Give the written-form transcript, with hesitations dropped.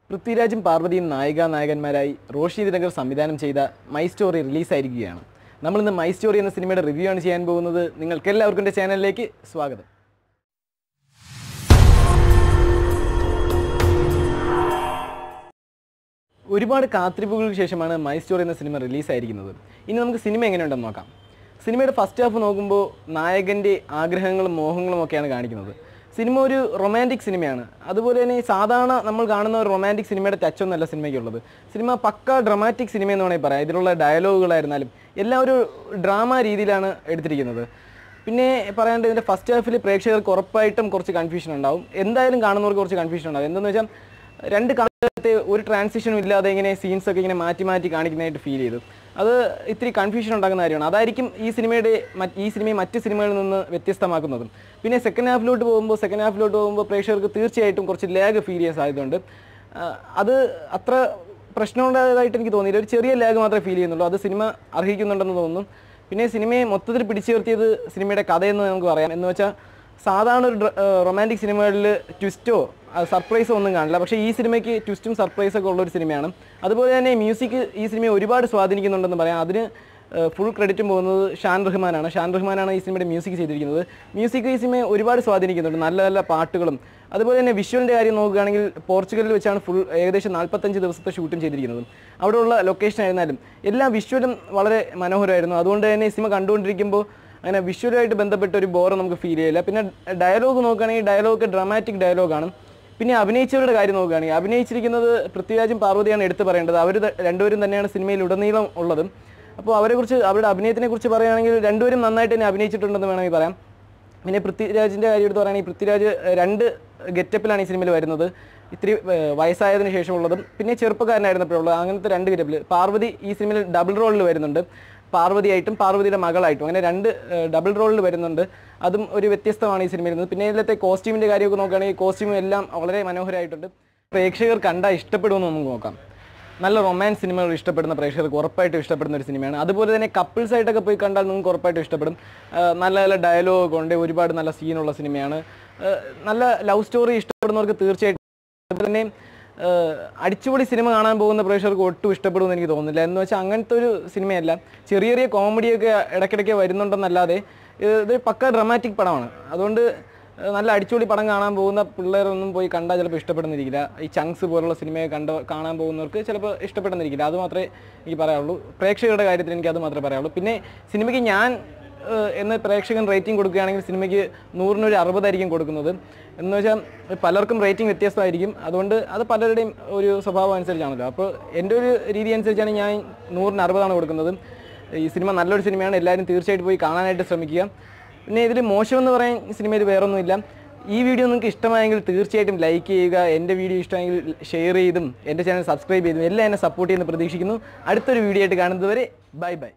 പൃഥ്വിരാജും പാർവതിയും നായികന്മാരായി റോഷി ദിനകർ സംവിധാനം ചെയ്ത മൈ സ്റ്റോറി റിലീസായിരിക്കുകയാണ്. നമ്മളിന്ന് മൈ സ്റ്റോറി എന്ന സിനിമയുടെ റിവ്യൂ ആണ് ചെയ്യാൻ പോകുന്നത്. നിങ്ങൾക്കെല്ലാവർക്കും എൻ്റെ ചാനലിലേക്ക് സ്വാഗതം. ഒരുപാട് കാത്തിരിപ്പുകൾക്ക് ശേഷമാണ് മൈ സ്റ്റോറി എന്ന സിനിമ റിലീസായിരിക്കുന്നത്. ഇനി നമുക്ക് സിനിമ എങ്ങനെയുണ്ടെന്ന് നോക്കാം. സിനിമയുടെ ഫസ്റ്റ് ഹാഫ് നോക്കുമ്പോൾ നായകൻ്റെ ആഗ്രഹങ്ങളും മോഹങ്ങളും ഒക്കെയാണ് കാണിക്കുന്നത്. സിനിമ ഒരു റൊമാൻറ്റിക് സിനിമയാണ്. അതുപോലെ തന്നെ സാധാരണ നമ്മൾ കാണുന്ന ഒരു റൊമാൻറ്റിക് സിനിമയുടെ ടച്ചൊന്നുമല്ല സിനിമയ്ക്കുള്ളത്. സിനിമ പക്ക ഡ്രമാറ്റിക് സിനിമ എന്ന് വേണമെങ്കിൽ പറയാം. ഇതിലുള്ള ഡയലോഗുകളായിരുന്നാലും എല്ലാം ഒരു ഡ്രാമ രീതിയിലാണ് എടുത്തിരിക്കുന്നത്. പിന്നെ പറയാണ്ട് ഇതിൻ്റെ ഫസ്റ്റ് ഹാഫിൽ പ്രേക്ഷകർക്ക് ഉറപ്പായിട്ടും കുറച്ച് കൺഫ്യൂഷൻ ഉണ്ടാവും. എന്തായാലും കാണുന്നവർക്ക് കുറച്ച് കൺഫ്യൂഷൻ ഉണ്ടാവും. എന്താണെന്ന് വെച്ചാൽ രണ്ട് കാലത്തെ ഒരു ട്രാൻസിഷനും ഇല്ലാതെ ഇങ്ങനെ സീൻസൊക്കെ ഇങ്ങനെ മാറ്റി മാറ്റി കാണിക്കുന്നതായിട്ട് ഫീൽ ചെയ്തു. അത് ഇത്തിരി കൺഫ്യൂഷൻ ഉണ്ടാകുന്ന കാര്യമാണ്. അതായിരിക്കും ഈ സിനിമയെ മറ്റ് സിനിമകളിൽ നിന്ന് വ്യത്യസ്തമാക്കുന്നതും. പിന്നെ സെക്കൻഡ് ഹാഫിലോട്ട് പോകുമ്പോൾ പ്രേക്ഷകർക്ക് തീർച്ചയായിട്ടും കുറച്ച് ലാഗ് ഫീൽ ചെയ്യാൻ സാധ്യതയുണ്ട്. അത് അത്ര പ്രശ്നമുണ്ടായതായിട്ട് എനിക്ക് തോന്നിയില്ല. ഒരു ചെറിയ ലാഗ് മാത്രമേ ഫീൽ ചെയ്യുന്നുള്ളൂ. അത് സിനിമ അർഹിക്കുന്നുണ്ടെന്ന് തോന്നുന്നു. പിന്നെ സിനിമയെ മൊത്തത്തിൽ പിടിച്ചു നിർത്തിയത് സിനിമയുടെ കഥയെന്ന് നമുക്ക് പറയാം. എന്ന് വെച്ചാൽ സാധാരണ ഒരു റൊമാൻറ്റിക് സിനിമകളിൽ ട്വിസ്റ്റോ സർപ്രൈസോ ഒന്നും കാണില്ല. പക്ഷേ ഈ സിനിമയ്ക്ക് ട്വിസ്റ്റും സർപ്രൈസൊക്കെ ഉള്ളൊരു സിനിമയാണ്. അതുപോലെ തന്നെ മ്യൂസിക് ഈ സിനിമയെ ഒരുപാട് സ്വാധീനിക്കുന്നുണ്ടെന്ന് പറയാം. അതിന് ഫുൾ ക്രെഡിറ്റും പോകുന്നത് ഷാൻ റഹ്മാനാണ് ഈ സിനിമയുടെ മ്യൂസിക് ചെയ്തിരിക്കുന്നത്. മ്യൂസിക് ഈ സിനിമയെ ഒരുപാട് സ്വാധീനിക്കുന്നുണ്ട്. നല്ല നല്ല പാട്ടുകളും. അതുപോലെ തന്നെ വിഷ്വലിൻ്റെ കാര്യം നോക്കുകയാണെങ്കിൽ പോർച്ചുഗലിൽ വെച്ചാണ് ഏകദേശം 45 ദിവസത്തെ ഷൂട്ടും ചെയ്തിരിക്കുന്നത്. അവിടെയുള്ള ലൊക്കേഷൻ ആയിരുന്നാലും എല്ലാ വിഷ്വലും വളരെ മനോഹരമായിരുന്നു. അതുകൊണ്ട് തന്നെ ഈ സിനിമ കണ്ടുകൊണ്ടിരിക്കുമ്പോൾ അങ്ങനെ വിഷ്വലുമായിട്ട് ബന്ധപ്പെട്ട ഒരു ബോറ് നമുക്ക് ഫീൽ ചെയ്യില്ല. പിന്നെ ഡയലോഗ് നോക്കുകയാണെങ്കിൽ ഡയലോഗ് ഡ്രാമാറ്റിക് ഡയലോഗാണ്. പിന്നെ അഭിനയിച്ചവരുടെ കാര്യം നോക്കുകയാണെങ്കിൽ അഭിനയിച്ചിരിക്കുന്നത് പൃഥ്വിരാജും പാർവതിയാണ് എടുത്തു പറയേണ്ടത്. അവർ രണ്ടുപേരും തന്നെയാണ് സിനിമയിൽ ഉടനീളം ഉള്ളതും. അപ്പോൾ അവരുടെ അഭിനയത്തിനെക്കുറിച്ച് പറയുകയാണെങ്കിൽ രണ്ടുപേരും നന്നായിട്ട് തന്നെ അഭിനയിച്ചിട്ടുണ്ടെന്ന് വേണമെങ്കിൽ പറയാം. പിന്നെ പൃഥ്വിരാജിൻ്റെ കാര്യം എടുത്ത് പറയുകയാണെങ്കിൽ പൃഥ്വിരാജ് 2 ഗെറ്റപ്പിലാണ് ഈ സിനിമയിൽ വരുന്നത്. ഇത്തിരി വയസ്സായതിനു ശേഷമുള്ളതും പിന്നെ ചെറുപ്പക്കാരനായിരുന്നപ്പോഴുള്ളത്. അങ്ങനത്തെ 2 ഗെറ്റപ്പിൽ പാർവതി ഈ സിനിമയിൽ ഡബിൾ റോളിൽ വരുന്നുണ്ട്. പാർവതിയായിട്ടും പാർവതിയുടെ മകളായിട്ടും അങ്ങനെ 2 ഡബിൾ റോളിൽ വരുന്നുണ്ട്. അതും ഒരു വ്യത്യസ്തമാണ് ഈ സിനിമയിൽ നിന്ന്. പിന്നെ ഇതിലത്തെ കോസ്റ്റ്യൂമിൻ്റെ കാര്യമൊക്കെ നോക്കുകയാണെങ്കിൽ കോസ്റ്റ്യൂം എല്ലാം വളരെ മനോഹരമായിട്ടുണ്ട്. പ്രേക്ഷകർ കണ്ടാൽ ഇഷ്ടപ്പെടുമെന്ന് നമുക്ക് നോക്കാം. നല്ല റൊമാൻസ് സിനിമകൾ ഇഷ്ടപ്പെടുന്ന പ്രേക്ഷകർക്ക് ഉറപ്പായിട്ടും ഇഷ്ടപ്പെടുന്ന ഒരു സിനിമയാണ്. അതുപോലെ തന്നെ കപ്പിൾസായിട്ടൊക്കെ പോയി കണ്ടാൽ നിങ്ങൾക്ക് ഉറപ്പായിട്ടും ഇഷ്ടപ്പെടും. നല്ല നല്ല ഡയലോഗ് ഉണ്ട്. ഒരുപാട് നല്ല സീനുള്ള സിനിമയാണ്. നല്ല ലവ് സ്റ്റോറി ഇഷ്ടപ്പെടുന്നവർക്ക് തീർച്ചയായിട്ടും. അതുപോലെ തന്നെ അടിച്ചുപൊളി സിനിമ കാണാൻ പോകുന്ന പ്രേക്ഷകർക്ക് ഒട്ടും ഇഷ്ടപ്പെടുമെന്ന് എനിക്ക് തോന്നുന്നില്ല. എന്ന് വെച്ചാൽ അങ്ങനത്തെ ഒരു സിനിമയല്ല. ചെറിയ ചെറിയ കോമഡിയൊക്കെ ഇടയ്ക്കിടയ്ക്ക് വരുന്നുണ്ടെന്നല്ലാതെ ഇത് പക്ക ഡ്രമാറ്റിക് പടമാണ്. അതുകൊണ്ട് നല്ല അടിച്ചുപൊളി പടം കാണാൻ പോകുന്ന പിള്ളേരൊന്നും പോയി കണ്ടാൽ ചിലപ്പോൾ ഇഷ്ടപ്പെടുന്നിരിക്കില്ല. ഈ ചങ്ക്സ് പോലുള്ള സിനിമയെ കാണാൻ പോകുന്നവർക്ക് ചിലപ്പോൾ ഇഷ്ടപ്പെടുന്നിരിക്കില്ല. അത് മാത്രമേ എനിക്ക് പറയാനുള്ളൂ. പ്രേക്ഷകരുടെ കാര്യത്തിൽ എനിക്ക് അത് മാത്രമേ പറയാനുള്ളൂ. പിന്നെ സിനിമയ്ക്ക് ഞാൻ എന്ന് പ്രേക്ഷകൻ റേറ്റിംഗ് കൊടുക്കുകയാണെങ്കിൽ സിനിമയ്ക്ക് 100-ന് ഒരു 60 ആയിരിക്കും കൊടുക്കുന്നത്. എന്ന് വെച്ചാൽ പലർക്കും റേറ്റിംഗ് വ്യത്യസ്തമായിരിക്കും. അതുകൊണ്ട് അത് പലരുടെയും ഒരു സ്വഭാവം അനുസരിച്ചാണല്ലോ. അപ്പോൾ എൻ്റെ ഒരു രീതി അനുസരിച്ചാണ് ഞാൻ 100-ന് 60 കൊടുക്കുന്നത്. ഈ സിനിമ നല്ലൊരു സിനിമയാണ്. എല്ലാവരും തീർച്ചയായിട്ടും പോയി കാണാനായിട്ട് ശ്രമിക്കുക. പിന്നെ ഇതിൽ മോശമെന്ന് പറയാൻ സിനിമയിൽ വേറൊന്നുമില്ല. ഈ വീഡിയോ നിങ്ങൾക്ക് ഇഷ്ടമായെങ്കിൽ തീർച്ചയായിട്ടും ലൈക്ക് ചെയ്യുക. എൻ്റെ വീഡിയോ ഇഷ്ടമായെങ്കിൽ ഷെയർ ചെയ്തും എൻ്റെ ചാനൽ സബ്സ്ക്രൈബ് ചെയ്തും എല്ലാം എന്നെ സപ്പോർട്ട് ചെയ്യുന്ന പ്രതീക്ഷിക്കുന്നു. അടുത്തൊരു വീഡിയോ ആയിട്ട് കാണുന്നത് വരെ ബൈ.